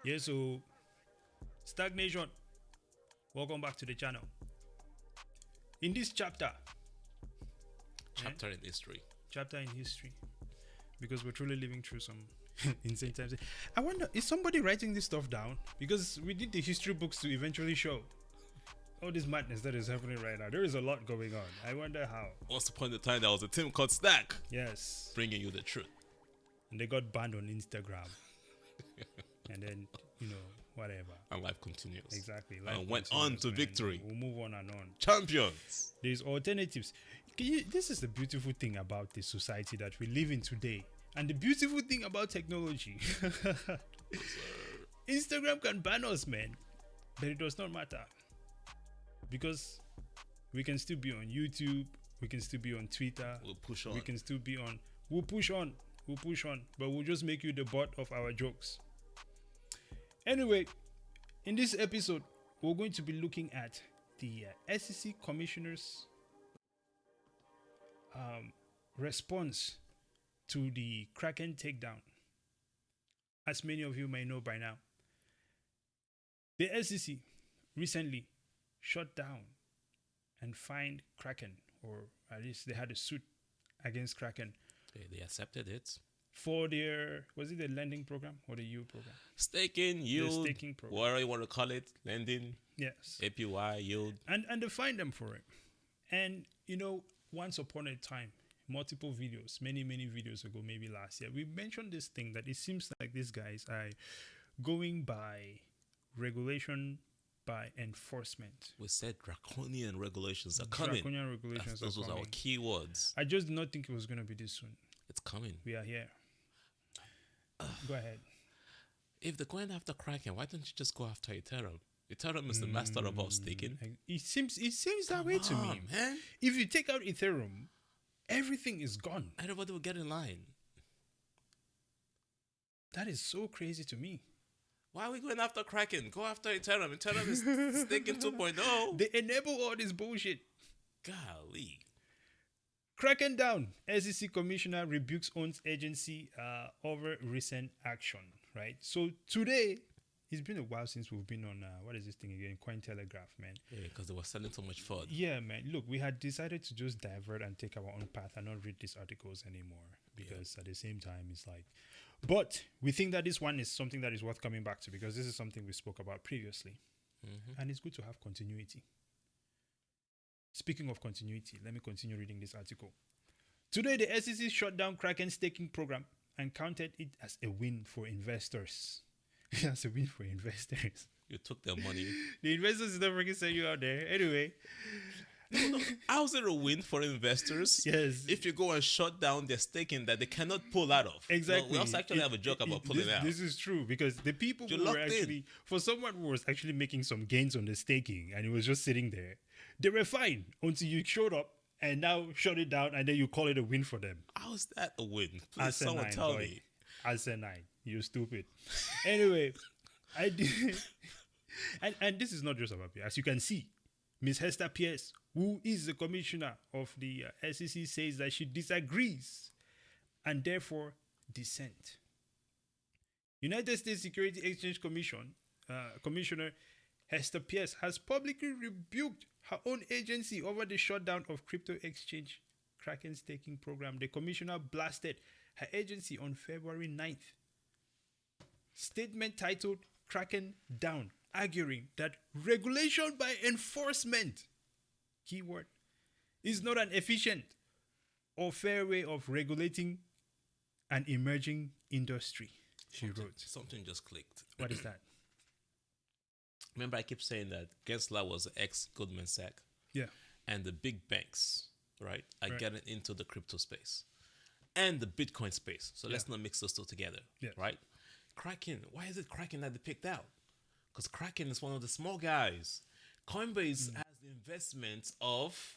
Yeah, so stagnation. Welcome back to the channel. In this Chapter in history. chapter in history, because we're truly living through some insane times. I wonder, is somebody writing this stuff down? Because we did the history books to eventually show all this madness that is happening right now. There is a lot going on. I wonder how. Once upon a time, there was a team called STAKK, Yes, bringing you the truth. and they got banned on Instagram, and then whatever. And life continues. Exactly. And went on to man. victory. We'll move on and on. Champions. There's alternatives. This is the beautiful thing about the society that we live in today, and the beautiful thing about technology. Instagram can ban us, man, but it does not matter, because we can still be on YouTube, we can still be on Twitter, We'll push on. we can still be on. We'll push on, but we'll just make you the butt of our jokes. Anyway, in this episode, we're going to be looking at the SEC commissioner's response to the KRAKEN takedown. As many of you may know by now, the SEC recently shut down and fined KRAKEN, or at least they had a suit against KRAKEN They accepted it. for their, was it the lending program or the yield program? Staking, yield, staking program. whatever you want to call it, lending, Yes. APY, yield. And they fined them for it. And once upon a time, multiple videos, many videos ago, maybe last year, we mentioned this thing that it seems like these guys are going by regulation, by enforcement. We said draconian regulations are coming. Draconian regulations Those are was our coming. key words. I just did not think it was going to be this soon. It's coming. We are here. Go ahead. If they're going after KRAKEN, why don't you just go after Ethereum? Ethereum is the master of all staking. It seems that way to me. Man. If you take out Ethereum, everything is gone. Everybody will get in line. That is so crazy to me. Why are we going after KRAKEN? Go after Ethereum. Ethereum is staking 2.0. They enable all this bullshit. Golly. KRAKEN down. SEC commissioner rebukes owns agency over recent action. Right. So today, it's been a while since we've been on what is this thing again? Cointelegraph, man. Yeah, because they were selling so much fraud. Yeah, man. Look, we had decided to just divert and take our own path and not read these articles anymore, because at the same time, it's like. But we think that this one is something that is worth coming back to, because this is something we spoke about previously, and it's good to have continuity. Speaking of continuity, let me continue reading this article. Today, the SEC shut down KRAKEN's staking program and counted it as a win for investors. That's a win for investors. You took their money. The investors is not freaking send you out there. Anyway. How's it a win for investors? Yes. If you go and shut down their staking that they cannot pull out of. Exactly. We also actually have a joke about pulling out. This is true, because the people You're who were locked in. actually, for someone who was actually making some gains on the staking and it was just sitting there, they were fine until you showed up and now shut it down, and then you call it a win for them. How's that a win? Please, someone tell me. Asinine. You stupid. Anyway, I did. And this is not just about me. As you can see, Ms. Hester Pierce, who is the commissioner of the SEC, says that she disagrees and therefore dissent. United States Security Exchange Commission Commissioner Hester Pierce has publicly rebuked her own agency over the shutdown of crypto exchange KRAKEN staking program. The commissioner blasted her agency on February 9th. Statement titled KRAKEN Down, arguing that regulation by enforcement, keyword, is not an efficient or fair way of regulating an emerging industry, she wrote. Something just clicked. What is that? Remember, I keep saying that Gensler was ex-Goldman Sachs. Yeah. And the big banks, right, are Right. getting into the crypto space and the Bitcoin space. So let's not mix those two together, right? KRAKEN, why is it KRAKEN that they picked out? Because KRAKEN is one of the small guys. Coinbase has the investment of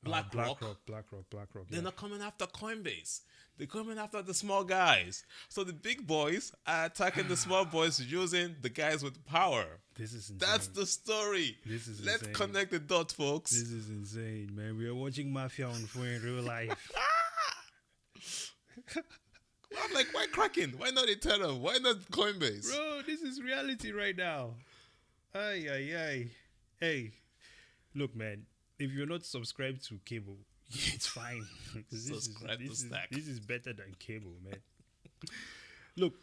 BlackRock. BlackRock. They're not coming after Coinbase. They're coming after the small guys. So the big boys are attacking the small boys using the guys with power. This is insane. That's the story. This is Let's insane. connect the dots, folks. This is insane, man. We are watching Mafia on full in real life. I'm like, why Kraken? Why not Ethereum? Why not Coinbase? Bro, this is reality right now. Ay, ay, ay. Hey, look, man, if you're not subscribed to cable, it's fine. Subscribe to STAKK. This is better than cable, man. Look,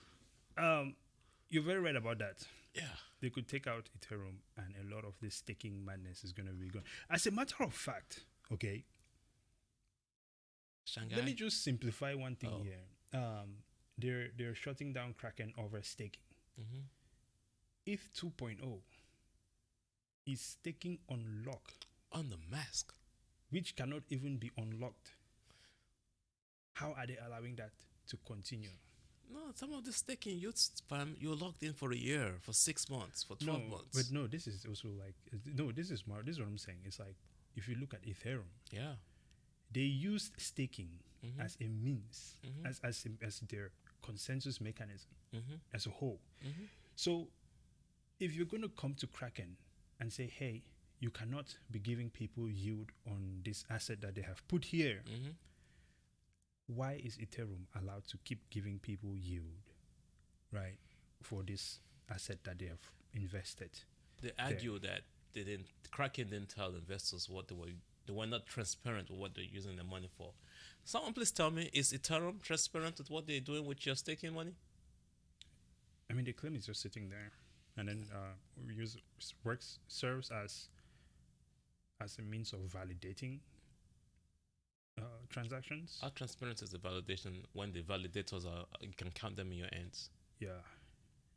you're very right about that. Yeah. They could take out Ethereum and a lot of this staking madness is going to be gone. As a matter of fact, okay, Shanghai? let me just simplify one thing here. They're shutting down Kraken over staking. Mm-hmm. If 2.0 is staking on lock, On the mask. which cannot even be unlocked, how are they allowing that to continue? No, some of the staking you're locked in for a year, for 6 months, for 12 months. But no, this is also like this is more. This is what I'm saying. It's like if you look at Ethereum, Yeah. they used staking Mhm. as a means, Mhm. as their consensus mechanism Mm-hmm. as a whole. Mm-hmm. So if you're going to come to Kraken and say, hey, you cannot be giving people yield on this asset that they have put here, Mm-hmm. why is Ethereum allowed to keep giving people yield, right, for this asset that they have invested? They argue that Kraken didn't tell investors what they were not transparent with what they're using their money for. Someone please tell me, is Ethereum transparent with what they're doing with your staking money? I mean, they claim it's just sitting there, and then serves as a means of validating transactions. How transparent is the validation when the validators you can count them in your ends? Yeah,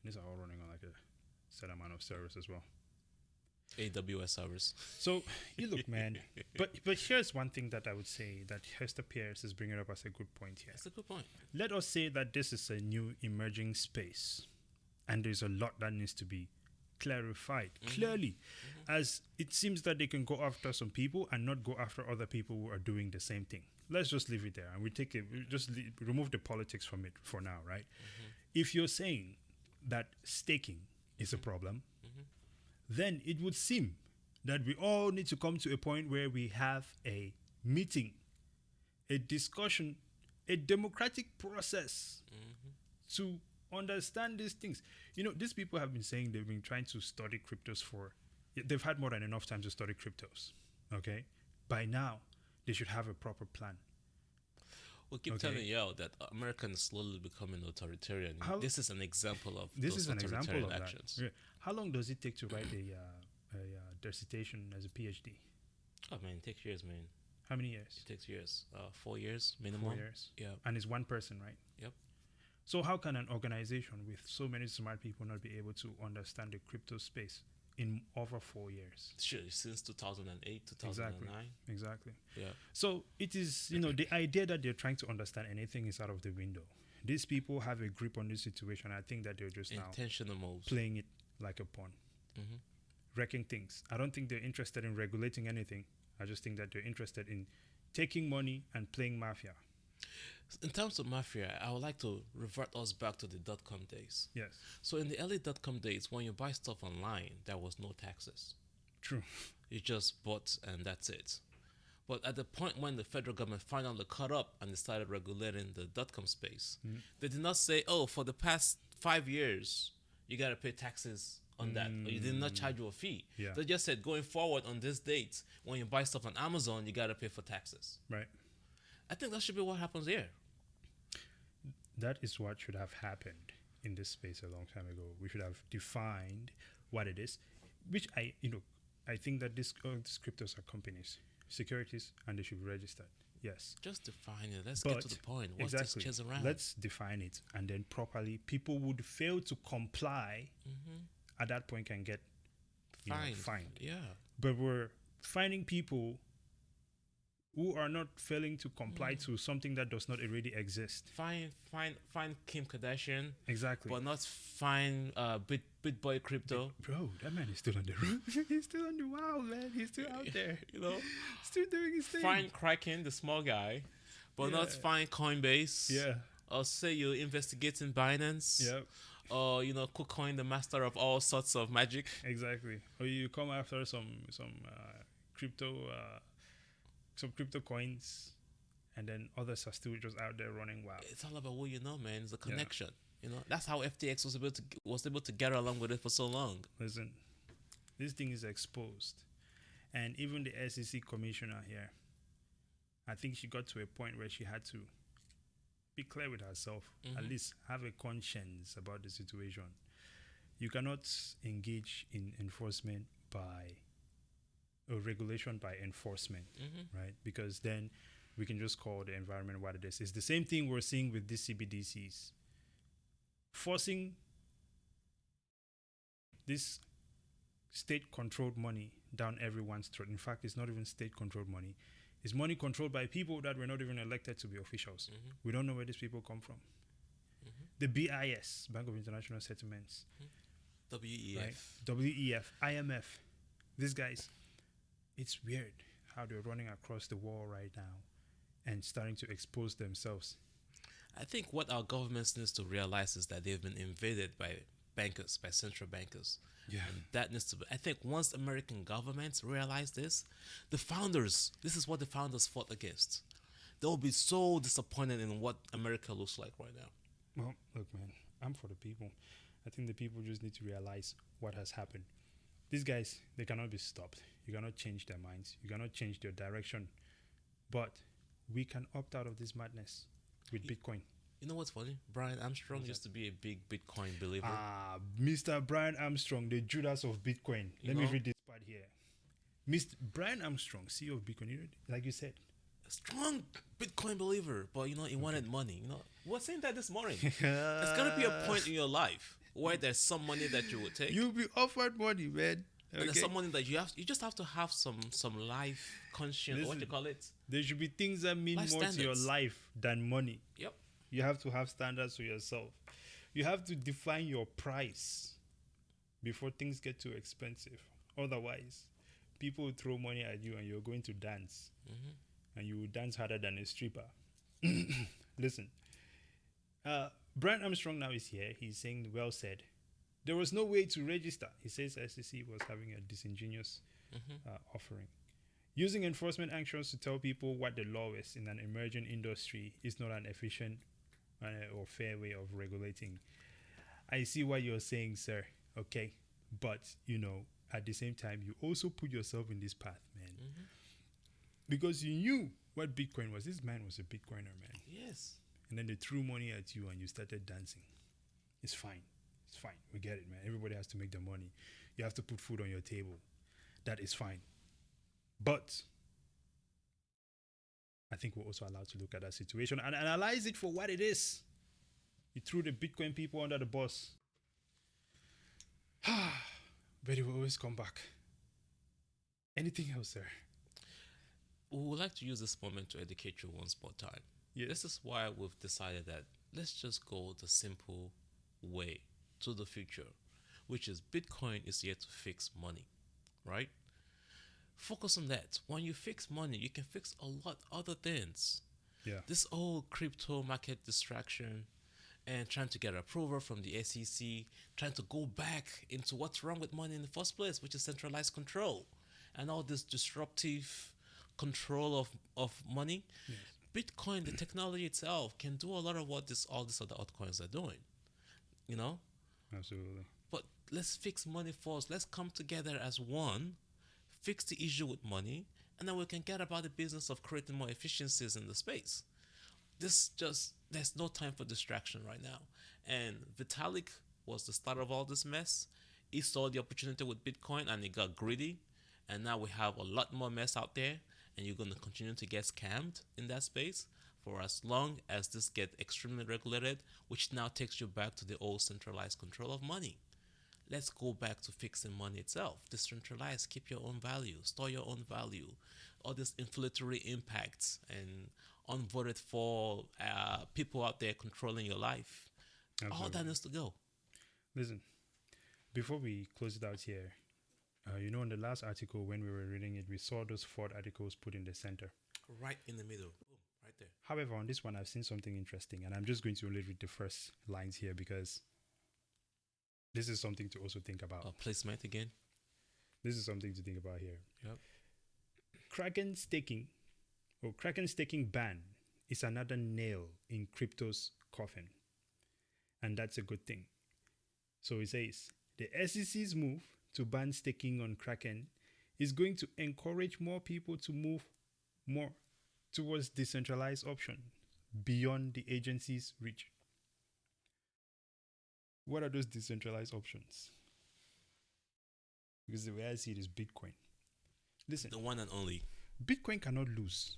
these are all running on like a set amount of servers as well. AWS servers. So you look, man. But here's one thing that I would say that Hester Pierce is bringing up as a good point here. That's a good point. Let us say that this is a new emerging space, and there's a lot that needs to be clarified clearly, as it seems that they can go after some people and not go after other people who are doing the same thing. Let's just leave it there, and we remove the politics from it for now, right? If you're saying that staking is a problem, then it would seem that we all need to come to a point where we have a meeting, a discussion, a democratic process to understand these things. You know, these people have been saying they've been trying to study cryptos they've had more than enough time to study cryptos. Okay? By now, they should have a proper plan. We keep telling y'all that America is slowly becoming authoritarian. This is an example of those authoritarian actions. That. Yeah. How long does it take to write a dissertation as a PhD? Oh man, it takes years, man. How many years? It takes years. 4 years minimum. 4 years. Yeah. And it's one person, right? Yep. So how can an organization with so many smart people not be able to understand the crypto space in over 4 years? Sure, since 2008, 2009. Exactly. Yeah. So it is, the idea that they're trying to understand anything is out of the window. These people have a grip on this situation. I think that they're just intentional moves, playing it like a pawn, wrecking things. I don't think they're interested in regulating anything. I just think that they're interested in taking money and playing mafia. In terms of mafia, I would like to revert us back to the .com days. Yes. So in the early .com days, when you buy stuff online, there was no taxes. True. You just bought and that's it. But at the point when the federal government finally caught up and they started regulating the .com space, they did not say, oh, for the past 5 years, you got to pay taxes on that, or you did not charge you a fee. Yeah. They just said, going forward on this date, when you buy stuff on Amazon, you got to pay for taxes. Right. I think that should be what happens here. That is what should have happened in this space a long time ago. We should have defined what it is, which I think that these cryptos are companies, securities, and they should be registered. Yes. Just define it. Let's get to the point. What's this chase around? Let's define it, and then properly. People would fail to comply. At that point, can get fined. Yeah. But we're finding people who are not failing to comply to something that does not already exist. Fine Kim Kardashian. Exactly. But not fine BitBoy Crypto. Bro, that man is still on the road. He's still on the wild, man. He's still out there. Still doing his thing. Fine Kraken, the small guy. But not fine Coinbase. Yeah. Or say you're investigating Binance. Yep. Or, KuCoin, the master of all sorts of magic. Exactly. Or you come after some crypto coins, and then others are still just out there running wild. It's all about what you know, man. It's the connection. You know, that's how FTX was able to get along with it for so long. Listen, this thing is exposed, and even the SEC commissioner here, I think she got to a point where she had to be clear with herself, at least have a conscience about the situation. You cannot engage in enforcement by or regulation by enforcement, right? Because then we can just call the environment what it is. It's the same thing we're seeing with these CBDCs. Forcing this state-controlled money down everyone's throat. In fact, it's not even state-controlled money. It's money controlled by people that were not even elected to be officials. We don't know where these people come from. The BIS, Bank of International Settlements. WEF. Right? WEF, IMF. These guys, it's weird how they're running across the wall right now and starting to expose themselves. I think what our governments needs to realize is that they've been invaded by bankers, by central bankers. Yeah. And that needs to be, I think once American governments realize this, the founders, this is what the founders fought against. They'll be so disappointed in what America looks like right now. Well, look, man, I'm for the people. I think the people just need to realize what has happened. These guys, they cannot be stopped. You cannot change their minds. You cannot change their direction. But we can opt out of this madness with Bitcoin. You know what's funny? Brian Armstrong used to be a big Bitcoin believer. Mr. Brian Armstrong, the Judas of Bitcoin. Let me read this part here. Mr. Brian Armstrong, CEO of Bitcoin, like you said. A strong Bitcoin believer, but he wanted money. We were saying that this morning. There's gonna be a point in your life where there's some money that you would take. You'll be offered money, man. And there's some money that you just have to have some life conscience. What do you call it? There should be things that mean Life more standards to your life than money. Yep. You have to have standards for yourself. You have to define your price before things get too expensive. Otherwise, people will throw money at you and you're going to dance. And you will dance harder than a stripper. Listen, Brian Armstrong now is here. He's saying, well said. There was no way to register. He says SEC was having a disingenuous offering. Using enforcement actions to tell people what the law is in an emerging industry is not an efficient or fair way of regulating. I see what you're saying, sir. Okay. But, at the same time, you also put yourself in this path, man. Because you knew what Bitcoin was. This man was a Bitcoiner, man. Yes. And then they threw money at you and you started dancing. It's fine. It's fine. We get it, man. Everybody has to make their money. You have to put food on your table. That is fine. But I think we're also allowed to look at that situation and analyze it for what it is. You threw the Bitcoin people under the bus. But it will always come back. Anything else, sir? We would like to use this moment to educate you once more time. Yes. This is why we've decided that let's just go the simple way to the future, which is Bitcoin is here to fix money, right? Focus on that. When you fix money, you can fix a lot other things. Yeah. This whole crypto market distraction and trying to get approval from the SEC, trying to go back into what's wrong with money in the first place, which is centralized control and all this disruptive control of money. Yes. Bitcoin, the technology itself, can do a lot of what all these other altcoins are doing. Absolutely. But let's fix money first. Let's come together as one, fix the issue with money, and then we can get about the business of creating more efficiencies in the space. There's no time for distraction right now. And Vitalik was the start of all this mess. He saw the opportunity with Bitcoin and he got greedy. And now we have a lot more mess out there. And you're going to continue to get scammed in that space for as long as this gets extremely regulated, which now takes you back to the old centralized control of money. Let's go back to fixing money itself. Decentralize, keep your own value, store your own value. All these inflationary impacts and unvoted for people out there controlling your life. Absolutely. All that needs to go. Listen, before we close it out here, in the last article when we were reading it, we saw those 4 articles put in the center. Right in the middle. Boom, right there. However, on this one, I've seen something interesting, and I'm just going to only read the first lines here because this is something to also think about. Placement again? This is something to think about here. Yep. Kraken staking ban is another nail in crypto's coffin. And that's a good thing. So it says, the SEC's move to ban staking on Kraken is going to encourage more people to move more towards decentralized option beyond the agency's reach. What are those decentralized options? Because the way I see it is Bitcoin. Listen, the one and only. Bitcoin cannot lose.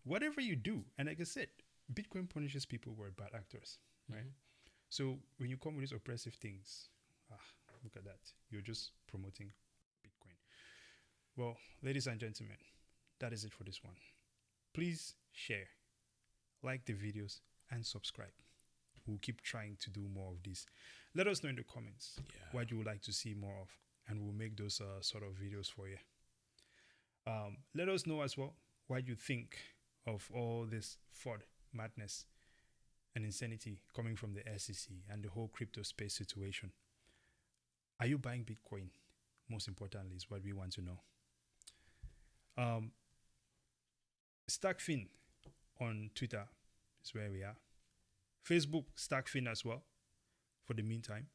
Whatever you do, and like I said, Bitcoin punishes people who are bad actors, right? Mm-hmm. So when you come with these oppressive things, look at that. You're just promoting Bitcoin. Well, ladies and gentlemen, that is it for this one. Please share, like the videos, and subscribe. We'll keep trying to do more of this. Let us know in the comments what you would like to see more of, and we'll make those sort of videos for you. Let us know as well what you think of all this fraud, madness, and insanity coming from the SEC and the whole crypto space situation. Are you buying Bitcoin? Most importantly, is what we want to know. STAKK on Twitter is where we are. Facebook, STAKK as well, for the meantime.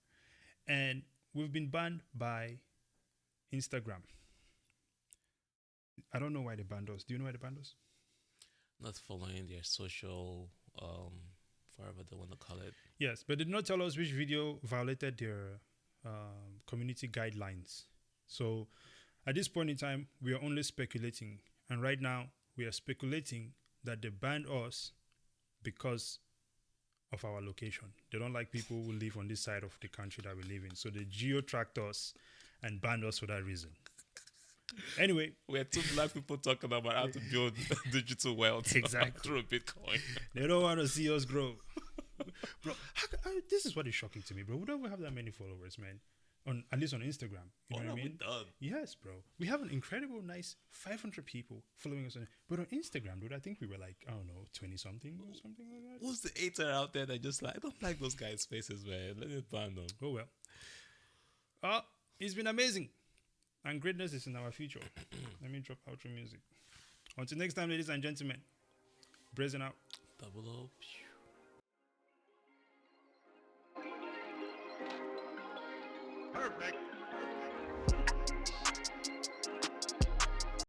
And we've been banned by Instagram. I don't know why they banned us. Do you know why they banned us? Not following their social, whatever they want to call it. Yes, but they did not tell us which video violated their community guidelines. So at this point in time, we are only speculating. And right now, we are speculating that they banned us because of our location. They don't like people who live on this side of the country that we live in. So they geo-tracked us and banned us for that reason. Anyway, we're two black people talking about how to build digital wealth through Bitcoin. They don't want to see us grow. Bro, this is what is shocking to me, bro. We don't have that many followers, man. At least on Instagram. You know what I mean? Yes, bro. We have an incredible, nice 500 people following us. But on Instagram, dude, I think we were like, I don't know, 20-something or something like that. Who's the hater out there that just like, I don't like those guys' faces, man. Let it ban them. Oh, well. It's been amazing. And greatness is in our future. Let me drop outro music. Until next time, ladies and gentlemen. Brazen out. Double up. Perfect.